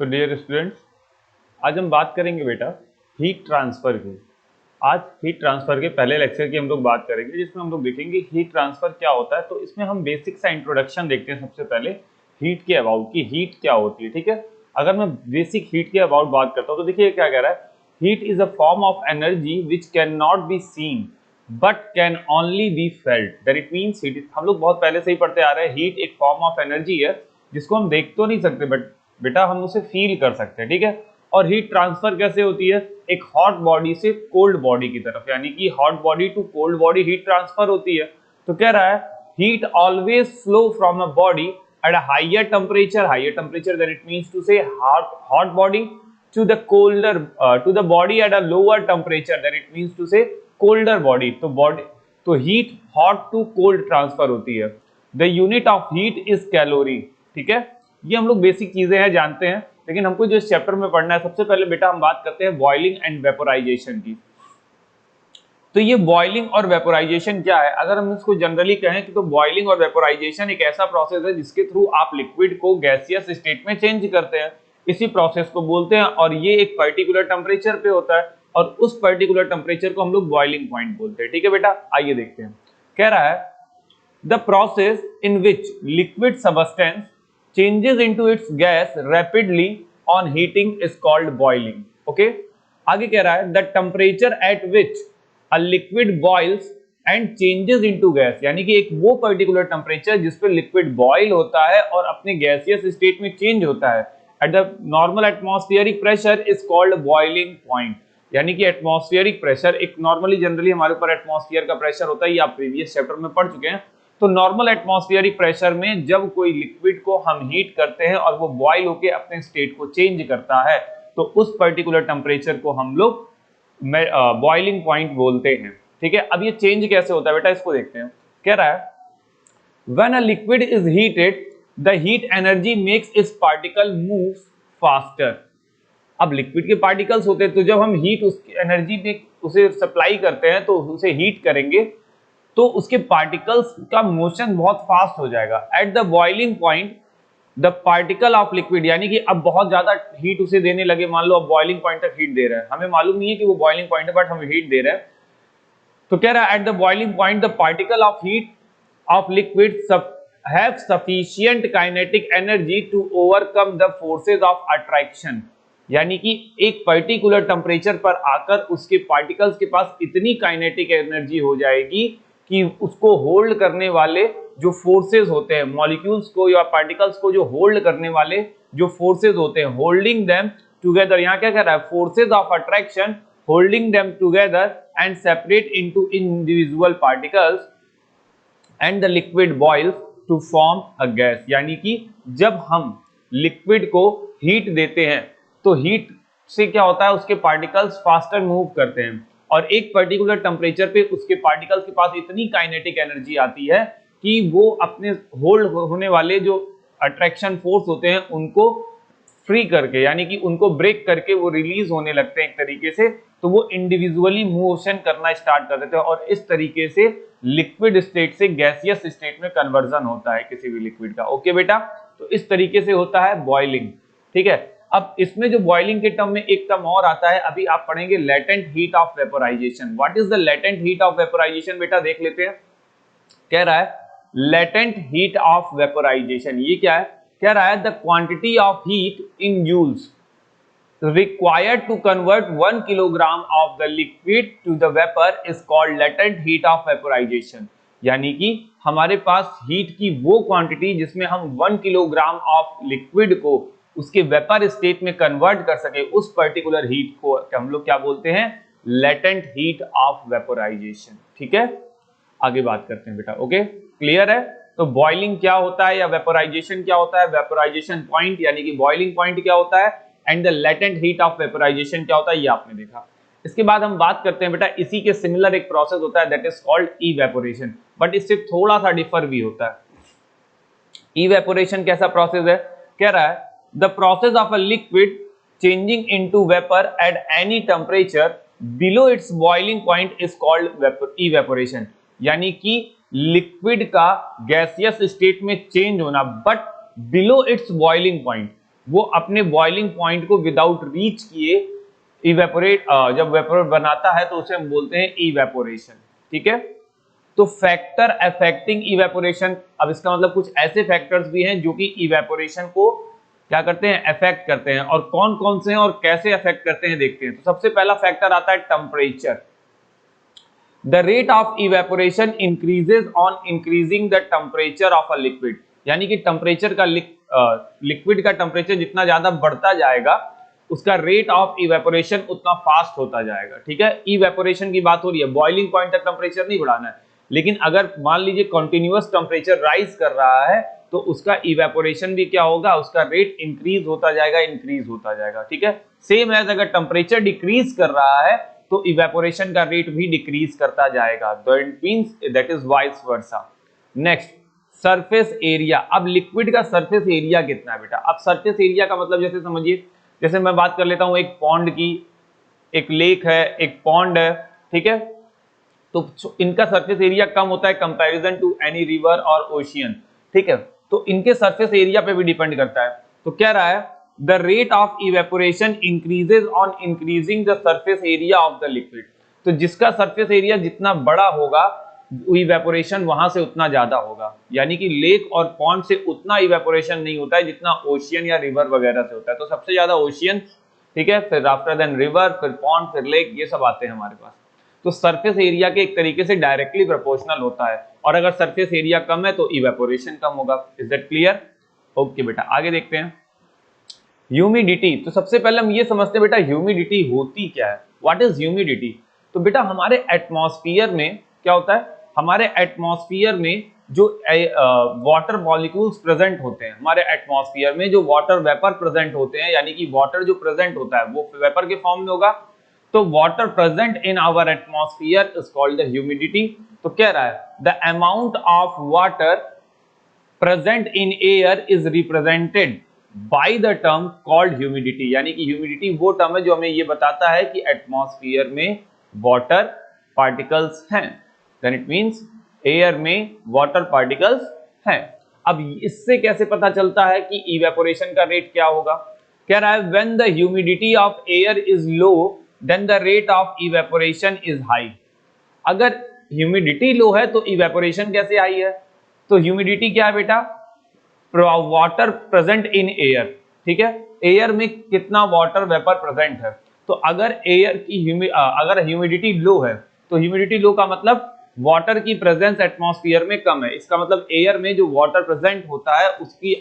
So dear students, आज हम बात करेंगे बेटा हीट ट्रांसफर की। आज हीट ट्रांसफर के पहले लेक्चर की हम लोग बात करेंगे, जिसमें हम लोग देखेंगे हीट ट्रांसफर क्या होता है। तो इसमें हम बेसिक सा इंट्रोडक्शन देखते हैं सबसे पहले हीट के अबाउट की हीट क्या होती है। ठीक है, अगर मैं बेसिक हीट के अबाउट बात करता हूँ तो देखिए क्या कह रहा है, heat is a form of energy which can not be seen but can only be felt. That it means heat, हम लोग बहुत पहले से ही पढ़ते आ रहे हैं, हीट एक फॉर्म ऑफ एनर्जी है जिसको हम देख तो नहीं सकते बट बेटा हम उसे फील कर सकते हैं। ठीक है, और हीट ट्रांसफर कैसे होती है, एक हॉट बॉडी से कोल्ड बॉडी की तरफ, यानी कि hot body to cold body heat transfer होती है। तो कह रहा है heat always flow from a body at a higher temperature then it means to say hot body to the colder to the body at a lower temperature then it means to say colder body। तो heat hot to cold transfer होती है। the unit of heat is calorie। ठीक है, ये हम लोग basic चीजें हैं जानते हैं, लेकिन हमको जो इस चैप्टर में पढ़ना है, सबसे पहले बेटा हम बात करते हैं बॉइलिंग एंड वेपोराइजेशन की। तो ये बॉइलिंग और वेपोराइजेशन क्या है, अगर हम इसको जनरली कहें कि तो बॉइलिंग और वेपोराइजेशन एक ऐसा प्रोसेस है जिसके थ्रू आप लिक्विड को गैसियस स्टेट में चेंज करते हैं, इसी प्रोसेस को बोलते हैं। और ये एक पर्टिकुलर टेम्परेचर पे होता है और उस पर्टिकुलर टेम्परेचर को हम लोग बॉइलिंग पॉइंट बोलते हैं। ठीक है बेटा, आइए देखते हैं। कह रहा है the process in which liquid substance changes into its gas rapidly on heating is called boiling. Okay, आगे कह रहा है the temperature at which a liquid boils and changes into gas, यानी कि एक वो पर्टिकुलर टेम्परेचर जिस पे लिक्विड बॉयल होता है और अपने गैसियस स्टेट में चेंज होता है at the normal atmospheric pressure is called boiling point. यानी कि एटमॉस्फेरिक प्रेशर एक नॉर्मली जनरली हमारे ऊपर एटमॉस्फेयर का प्रेशर होता है, ये आप प्रीवियस चैप्टर में पढ़ चुके हैं। तो नॉर्मल एटमॉस्फेरिक प्रेशर में जब कोई लिक्विड को हम हीट करते हैं और वो बॉयल होकर अपने स्टेट को चेंज करता है, तो उस पर्टिकुलर टेम्परेचर को हम लोग बॉइलिंग पॉइंट बोलते हैं। ठीक है, अब ये चेंज कैसे होता है बेटा, इसको देखते हैं। कह रहा है when a liquid is heated the heat energy makes its particle move faster। अब लिक्विड के पार्टिकल्स होते हैं, तो जब हम हीट उसकी एनर्जी में उसे सप्लाई करते हैं तो उसे हीट करेंगे तो उसके पार्टिकल्स का मोशन बहुत फास्ट हो जाएगा। Eight the boiling point the particle of liquid, यानी कि अब बहुत ज्यादा हीट उसे देने लगे, मान लो अब बॉइलिंग पॉइंट तक हीट दे रहा है, हमें मालूम नहीं है कि वो बॉइलिंग पॉइंट है बट हम हीट दे रहे हैं। तो कह रहा है at the boiling point the particle of heat of liquid have sufficient kinetic energy to overcome the forces of attraction. यानी कि एक पर्टिकुलर टेम्परेचर पर आकर उसके पार्टिकल्स के पास इतनी काइनेटिक एनर्जी हो जाएगी कि उसको होल्ड करने वाले जो फोर्सेस होते हैं, मॉलिक्यूल्स को या पार्टिकल्स को जो होल्ड करने वाले जो फोर्सेस होते हैं, होल्डिंग देम टुगेदर, यहां क्या कह रहा है, forces of attraction holding them together and separate into individual particles and the liquid boils to form a gas. यानी कि जब हम लिक्विड को हीट देते हैं तो हीट से क्या होता है, उसके पार्टिकल्स फास्टर मूव करते हैं और एक पर्टिकुलर टेम्परेचर पे उसके पार्टिकल्स के पास इतनी काइनेटिक एनर्जी आती है कि वो अपने होल्ड होने वाले जो अट्रैक्शन फोर्स होते हैं उनको फ्री करके, यानी कि उनको ब्रेक करके वो रिलीज होने लगते हैं एक तरीके से, तो वो इंडिविजुअली मोशन करना स्टार्ट कर देते हैं और इस तरीके से लिक्विड स्टेट से गैसियस स्टेट में कन्वर्जन होता है किसी भी लिक्विड का। ओके बेटा, तो इस तरीके से होता है बॉइलिंग। ठीक है, अब इसमें जो बॉइलिंग के टर्म में एक टर्म और आता है, अभी आप पढ़ेंगे latent heat of vaporisation. What is the latent heat of vaporisation बेटा, देख लेते हैं। कह रहा है लेटेंट हीट ऑफ वेपोराइजेशन, ये क्या है, कह रहा है the quantity of heat in joules required to convert 1 kilogram of the liquid to the vapor is called latent heat of vaporization। यानी कि हमारे पास हीट की वो क्वांटिटी जिसमें हम 1 किलोग्राम ऑफ लिक्विड को उसके वेपर स्टेट में कन्वर्ट कर सके, उस पर्टिकुलर हीट को हम लोग क्या बोलते हैं, लेटेंट हीट ऑफ वेपोराइजेशन। ठीक है, आगे बात करते हैं बेटा। ओके, क्लियर है। तो बॉइलिंग क्या होता है या वेपोराइजेशन क्या होता है, वेपोराइजेशन पॉइंट यानी कि बॉइलिंग पॉइंट क्या होता है and the latent heat of vaporisation क्या होता है, ये आपने देखा। इसके बाद हम बात करते हैं बेटा, इसी के सिमिलर एक प्रोसेस होता है that is called evaporation, but इससे थोड़ा सा डिफर भी होता है। इवेपोरेशन कैसा प्रोसेस है, कह रहा है the process of a liquid changing into vapour at any temperature below it's boiling point is called evaporation. यानी कि लिक्विड का गैसियस स्टेट में चेंज होना but below it's boiling point, वो अपने बॉइलिंग पॉइंट को विदाउट रीच किए evaporate, जब वेपोरेट बनाता है तो उसे हम बोलते हैं इवेपोरेशन। ठीक है, तो फैक्टर अफेक्टिंग इवेपोरेशन, अब इसका मतलब कुछ ऐसे फैक्टर्स भी हैं जो कि इवेपोरेशन को क्या करते हैं, अफेक्ट करते हैं, और कौन कौन से हैं और कैसे अफेक्ट करते हैं देखते हैं। तो सबसे पहला फैक्टर आता है temperature. The rate of evaporation increases on increasing the temperature of a liquid, यानी कि टेम्परेचर का लिक्विड का टेम्परेचर जितना ज्यादा बढ़ता जाएगा उसका रेट ऑफ इवेपोरेशन उतना फास्ट होता जाएगा। ठीक है, इवेपोरेशन की बात हो रही है, बॉइलिंग पॉइंट तक टेम्परेचर नहीं बढ़ाना है, लेकिन अगर मान लीजिए कंटिन्यूअस टेम्परेचर राइज कर रहा है तो उसका इवेपोरेशन भी क्या होगा, उसका रेट इंक्रीज होता जाएगा, इंक्रीज होता जाएगा। ठीक है, सेम एज अगर टेम्परेचर डिक्रीज कर रहा है तो इवेपोरेशन का रेट भी डिक्रीज करता जाएगा, that means that is vice versa. Next, surface area. अब लिक्विड का सरफेस एरिया कितना है बेटा? अब सरफेस एरिया का मतलब जैसे समझिए, जैसे मैं बात कर लेता हूं एक पॉन्ड की, एक लेक है, एक पॉन्ड है, ठीक है, तो इनका सरफेस एरिया कम होता है कंपैरिजन टू एनी रिवर और ओशियन। ठीक है, तो इनके सरफेस एरिया पे भी डिपेंड करता है। तो क्या रहा है, the rate of evaporation increases on increasing the surface area of the liquid. तो जिसका सरफेस एरिया जितना बड़ा होगा इवेपोरेशन वहां से उतना ज्यादा होगा, यानी कि लेक और पॉन्ड से उतना इवेपोरेशन नहीं होता है जितना ओशियन या रिवर वगैरह से होता है। तो सबसे ज्यादा ओशियन, ठीक है, फिर आफ्टर देन रिवर, फिर पॉन्ड, फिर लेक, ये सब आते हैं हमारे पास। तो सरफेस एरिया के एक तरीके से डायरेक्टली प्रोपोर्शनल होता है, और अगर सरफेस एरिया कम है तो इवेपोरेशन कम होगा। Is that clear? ओके बेटा, आगे देखते हैं। ह्यूमिडिटी। तो सबसे पहले हम ये समझते हैं बेटा ह्यूमिडिटी होती क्या है, व्हाट इज ह्यूमिडिटी। तो बेटा हमारे एटमॉस्फेयर में क्या होता है, हमारे एटमॉस्फेयर में जो वाटर मॉलिक्यूल्स प्रेजेंट होते हैं, हमारे एटमॉस्फेयर में जो वाटर वेपर प्रेजेंट होते हैं, यानी कि वाटर जो प्रेजेंट होता है वो वेपर के फॉर्म में होगा, तो water present in our atmosphere is called the humidity. तो कह रहा है the amount of water present in air is represented by the term called humidity, यानी कि ह्यूमिडिटी वो टर्म है जो हमें ये बताता है कि एटमॉस्फेयर में वाटर पार्टिकल्स हैं, देन इट मींस एयर में वाटर पार्टिकल्स हैं। अब इससे कैसे पता चलता है कि इवेपोरेशन का रेट क्या होगा? कह रहा है when the humidity of air is low then the rate of evaporation is high. अगर ह्यूमिडिटी लो है तो इवेपोरेशन कैसे हाई है? तो ह्यूमिडिटी क्या है बेटा? Water present in air. ठीक है, एयर में कितना वाटर वेपर प्रेजेंट है। तो अगर एयर की अगर ह्यूमिडिटी लो है तो ह्यूमिडिटी लो का मतलब वाटर की प्रेजेंस एटमॉस्फेयर में कम है, इसका मतलब एयर में जो वाटर प्रेजेंट होता है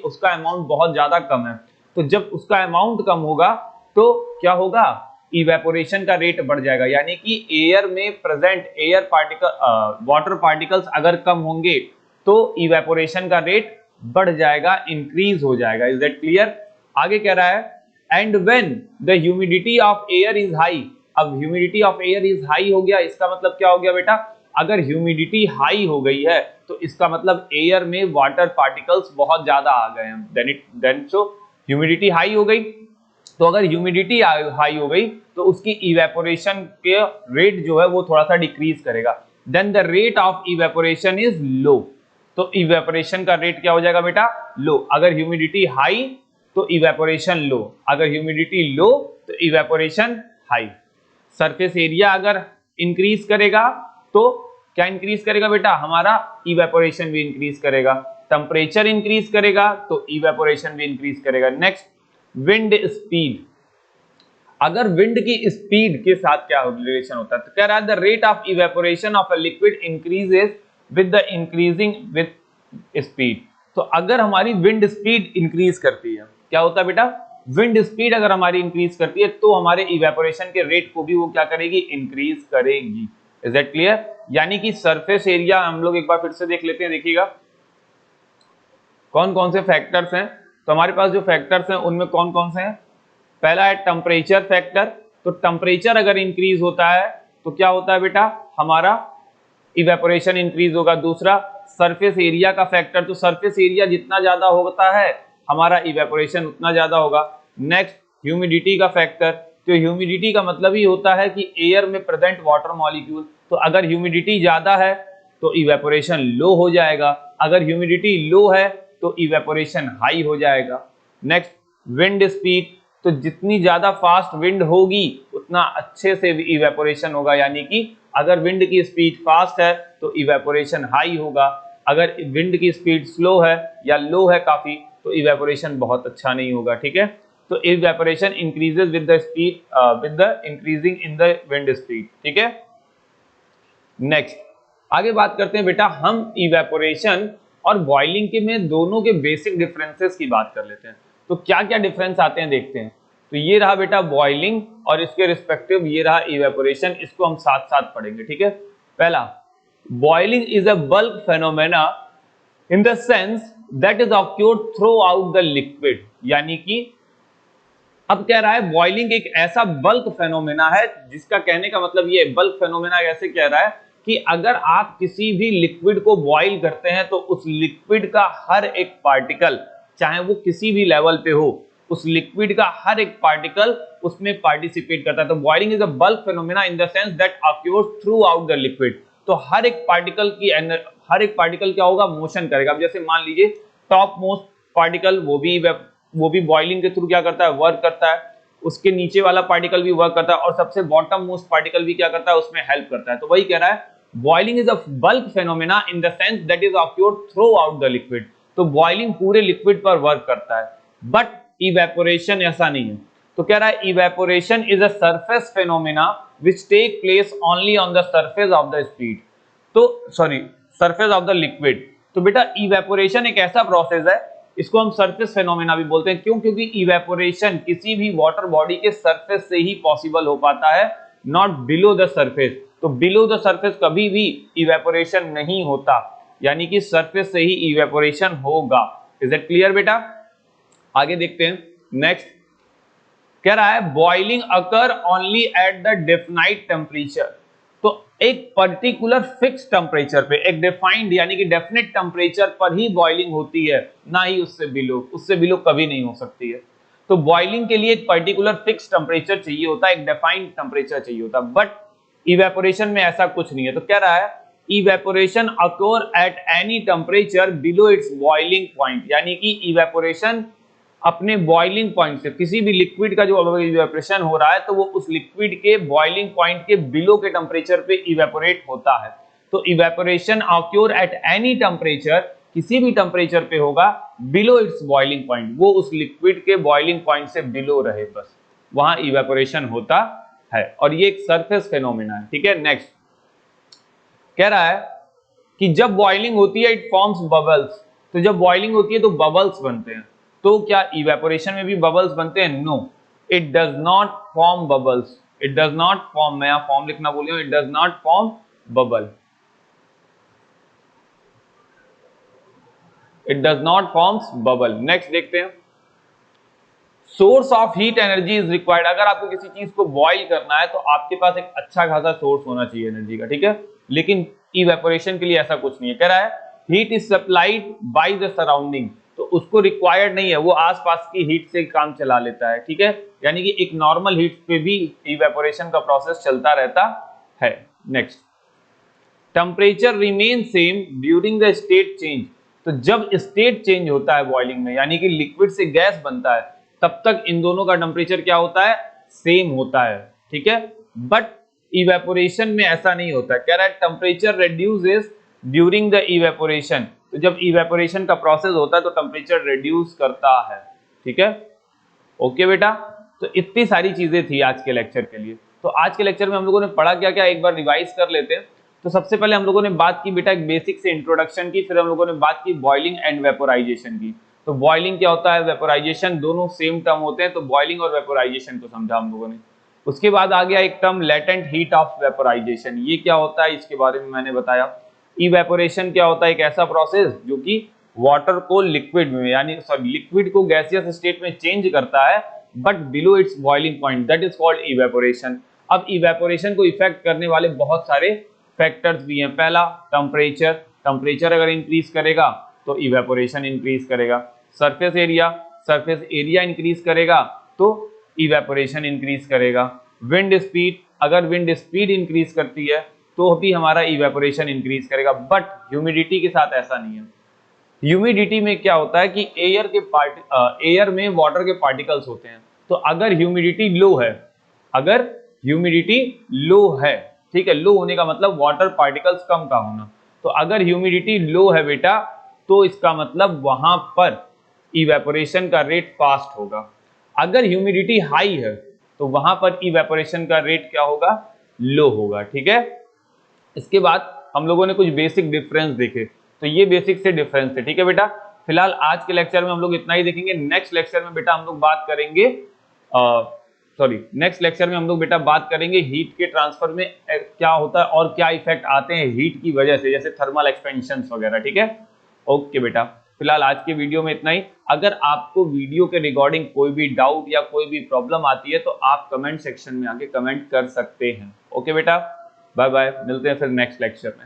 उसका अमाउंट बहुत ज्यादा कम है। तो जब उसका अमाउंट कम होगा तो क्या होगा, इवेपोरेशन का रेट बढ़ जाएगा, यानी कि एयर में present air particle water particles अगर कम होंगे तो इवेपोरेशन का रेट बढ़ जाएगा, इंक्रीज हो जाएगा। Is that clear? आगे कह रहा है and when the humidity of air is high. अब humidity of air is high हो गया, इसका मतलब क्या हो गया बेटा? अगर ह्यूमिडिटी हाई हो गई है तो इसका मतलब एयर में वाटर पार्टिकल्स बहुत ज्यादा आ गए हैं, देन सो ह्यूमिडिटी हाई हो गई। तो अगर ह्यूमिडिटी हाई हो गई तो उसकी इवेपोरेशन के रेट जो है वो थोड़ा सा डिक्रीज करेगा, then the rate of evaporation is low. तो इवेपोरेशन का रेट क्या हो जाएगा बेटा? लो। अगर ह्यूमिडिटी हाई तो इवेपोरेशन लो, अगर ह्यूमिडिटी लो तो इवेपोरेशन हाई। सरफेस एरिया अगर इंक्रीज करेगा तो क्या इंक्रीज करेगा बेटा? हमारा इवेपोरेशन भी इंक्रीज करेगा। टेम्परेचर इंक्रीज करेगा तो इवेपोरेशन भी इंक्रीज करेगा। Next, wind speed. अगर विंड की स्पीड के साथ क्या रिलेशन होता है? तो कह रहा है the rate of evaporation of a liquid increases with the increasing with speed. तो अगर हमारी विंड स्पीड इंक्रीज करती है, क्या होता है बेटा? विंड स्पीड अगर हमारी इंक्रीज करती है तो हमारे इवेपोरेशन के रेट को भी वो क्या करेगी? इंक्रीज करेगी। Is that clear? यानी कि सरफेस एरिया हम लोग एक बार फिर से देख लेते हैं, देखिएगा कौन कौन से फैक्टर्स हैं। तो हमारे पास जो फैक्टर्स हैं उनमें कौन कौन से हैं? पहला है टेम्परेचर फैक्टर। तो टेम्परेचर अगर इंक्रीज होता है तो क्या होता है बेटा? हमारा इवेपोरेशन इंक्रीज होगा। दूसरा, सरफेस एरिया का फैक्टर। तो सरफेस एरिया जितना ज्यादा होता है हमारा इवेपोरेशन उतना ज्यादा होगा। नेक्स्ट, ह्यूमिडिटी का फैक्टर। तो ह्यूमिडिटी का मतलब ही होता है कि एयर में प्रेजेंट वाटर मॉलिक्यूल। तो अगर ह्यूमिडिटी ज्यादा है तो इवेपोरेशन लो हो जाएगा, अगर ह्यूमिडिटी लो है तो इवेपोरेशन हाई हो जाएगा। नेक्स्ट, विंड स्पीड, तो जितनी ज्यादा फास्ट विंड होगी उतना अच्छे से इवेपोरेशन होगा, यानी कि अगर विंड की स्पीड फास्ट है तो इवेपोरेशन हाई होगा, अगर विंड की स्पीड स्लो है या लो है काफी तो इवेपोरेशन बहुत अच्छा नहीं होगा। ठीक है, तो evaporation increases with the speed with the increasing in the wind speed. ठीक है, नेक्स्ट आगे बात करते हैं बेटा, हम इवेपोरेशन और बॉइलिंग के में दोनों के बेसिक डिफरेंसेस की बात कर लेते हैं। तो क्या क्या डिफरेंस आते हैं देखते हैं। तो ये रहा बेटा बॉइलिंग और इसके रिस्पेक्टिव ये रहा इवेपोरेशन, इसको हम साथ साथ पढ़ेंगे। ठीक है, पहला, boiling is a bulk phenomena in the sense that is occurred throughout the liquid, यानी कि अब कह रहा है बॉइलिंग एक ऐसा बल्क फेनोमेना है, जिसका कहने का मतलब ये बल्क फेनोमेना ऐसे कह रहा है कि अगर आप किसी भी लिक्विड को बॉइल करते हैं तो उस लिक्विड का हर एक पार्टिकल, चाहे वो किसी भी लेवल पे हो, उस लिक्विड का हर एक पार्टिकल उसमें पार्टिसिपेट करता है। तो boiling is a bulk phenomena in the sense that occurs throughout the liquid. तो हर एक पार्टिकल क्या होगा, मोशन करेगा। अब जैसे मान लीजिए टॉप मोस्ट पार्टिकल वो भी बॉइलिंग के थ्रू क्या करता है, वर्क करता है, उसके नीचे वाला पार्टिकल भी वर्क करता है और सबसे बॉटम मोस्ट पार्टिकल भी क्या करता है, उसमें हेल्प करता है। तो वही कह रहा है boiling is a bulk phenomena in the sense that is occurred throughout the liquid. तो बॉइलिंग पूरे लिक्विड पर वर्क करता है, बट इवेपोरेशन ऐसा नहीं है। तो कह रहा है evaporation is a surface phenomena which take place only on the surface of the speed, तो सरफेस ऑफ द लिक्विड। तो बेटा इवेपोरेशन एक ऐसा प्रोसेस है, इसको हम सरफेस फेनोमेना भी बोलते हैं। क्यों? क्योंकि इवेपोरेशन किसी भी वाटर बॉडी के सरफेस से ही पॉसिबल हो पाता है, नॉट बिलो द सरफेस। तो बिलो द सरफेस कभी भी इवेपोरेशन नहीं होता, यानी कि सरफेस से ही इवेपोरेशन होगा। इज इट क्लियर बेटा? आगे देखते हैं नेक्स्ट। कह रहा है boiling occur only at the definite temperature. तो एक पर्टिकुलर फिक्स टेम्परेचर पे, एक डिफाइंड यानी कि डेफिनेट टेम्परेचर पर ही बॉइलिंग होती है, ना ही उससे बिलो कभी नहीं हो सकती है। तो बॉइलिंग के लिए एक पर्टिकुलर फिक्स टेम्परेचर चाहिए होता है, एक डिफाइंड टेम्परेचर चाहिए होता है, बट इवेपोरेशन में ऐसा कुछ नहीं है। तो कह रहा है evaporation occur at any temperature below it's boiling point, यानी कि इवेपोरेशन अपने बॉइलिंग पॉइंट से, किसी भी लिक्विड का जो इवेपोरेशन हो रहा है तो वो उस लिक्विड के बॉइलिंग पॉइंट के बिलो के टेम्परेचर पे इवेपोरेट होता है। तो evaporation occur at any temperature, किसी भी टेम्परेचर पे होगा बिलो इट्स बॉइलिंग पॉइंट, वो उस लिक्विड के बॉइलिंग पॉइंट से बिलो रहे, बस वहां इवेपोरेशन होता है। और ये एक सरफेस फेनोमेना है। ठीक है, नेक्स्ट कह रहा है कि जब बॉइलिंग होती है इट फॉर्म्स बबल्स। तो जब बॉइलिंग होती है तो बबल्स बनते हैं। तो क्या इवेपोरेशन में भी बबल्स बनते हैं? No, it does not form bubbles, it does not form, मैं यहां फॉर्म लिखना भूल गया, it does not form bubble, it does not forms bubble. Next देखते हैं, source of heat energy is required. अगर आपको किसी चीज को बॉइल करना है तो आपके पास एक अच्छा खासा सोर्स होना चाहिए एनर्जी का। ठीक है, लेकिन इवेपोरेशन के लिए ऐसा कुछ नहीं है। कह रहा है heat is supplied by the surrounding, तो उसको रिक्वायर्ड नहीं है, वो आसपास की हीट से काम चला लेता है। ठीक है, यानी कि एक नॉर्मल हीट पे भी इवेपोरेशन का प्रोसेस चलता रहता है। Next, temperature remain same during the state change. तो जब स्टेट चेंज होता है बॉइलिंग में, यानी कि लिक्विड से गैस बनता है, तब तक इन दोनों का टेम्परेचर क्या होता है, सेम होता है। ठीक है, बट इवेपोरेशन में ऐसा नहीं होता। कह रहा है temperature reduces during the evaporation. तो जब इवेपोरेशन का प्रोसेस होता है तो टेम्परेचर रिड्यूस करता है। ठीक है, ओके बेटा। तो इतनी सारी चीजें थी आज के लेक्चर के लिए। तो आज के लेक्चर में हम लोगों ने पढ़ा क्या क्या, एक बार रिवाइज कर लेते हैं। तो सबसे पहले हम लोगों ने बात की बेटा एक बेसिक से इंट्रोडक्शन की, फिर हम लोगों ने बात की बॉइलिंग एंड वेपोराइजेशन की। तो बॉइलिंग क्या होता है, वेपोराइजेशन, दोनों सेम टर्म होते हैं, तो बॉइलिंग और वेपोराइजेशन को समझा हम लोगों ने। उसके बाद आ गया एक term latent heat of vaporisation. ये क्या होता है, इसके बारे में मैंने बताया। इवेपोरेशन क्या होता है, एक ऐसा प्रोसेस जो कि वाटर को लिक्विड में, यानी लिक्विड को गैसियस स्टेट में चेंज करता है, but below it's boiling point, that is called evaporation. अब इवेपोरेशन को इफेक्ट करने वाले बहुत सारे फैक्टर्स भी हैं। पहला टेम्परेचर, टेम्परेचर अगर इंक्रीज करेगा तो इवेपोरेशन इंक्रीज करेगा। सरफेस एरिया इंक्रीज करेगा तो इवेपोरेशन इंक्रीज करेगा। विंड स्पीड, अगर विंड स्पीड इंक्रीज करती है तो भी हमारा इवेपोरेशन इंक्रीज करेगा, बट ह्यूमिडिटी के साथ ऐसा नहीं है। ह्यूमिडिटी में क्या होता है कि एयर में वाटर के पार्टिकल्स होते हैं। तो अगर ह्यूमिडिटी लो है, अगर ह्यूमिडिटी लो है, ठीक है, लो होने का मतलब वाटर पार्टिकल्स कम का होना। तो अगर ह्यूमिडिटी लो है बेटा, तो इसका मतलब वहां पर इवेपोरेशन का रेट फास्ट होगा। अगर ह्यूमिडिटी हाई है तो वहां पर इवेपोरेशन का रेट क्या होगा, लो होगा। ठीक है, इसके बाद हम लोगों ने कुछ बेसिक डिफरेंस देखे, तो ये बेसिक से डिफरेंस थे। ठीक है बेटा, फिलहाल आज के लेक्चर में हम लोग इतना ही देखेंगे। नेक्स्ट लेक्चर में बेटा हम लोग बात करेंगे नेक्स्ट लेक्चर में हम लोग बेटा बात करेंगे हीट के ट्रांसफर में क्या होता है और क्या इफेक्ट आते हैं हीट की वजह से, जैसे थर्मल एक्सपेंशन वगैरह। ठीक है, ओके बेटा, फिलहाल आज के वीडियो में इतना ही। अगर आपको वीडियो के रिगार्डिंग कोई भी डाउट या कोई भी प्रॉब्लम आती है तो आप कमेंट सेक्शन में आके कमेंट कर सकते हैं। ओके बेटा, बाय बाय, मिलते हैं फिर नेक्स्ट लेक्चर में।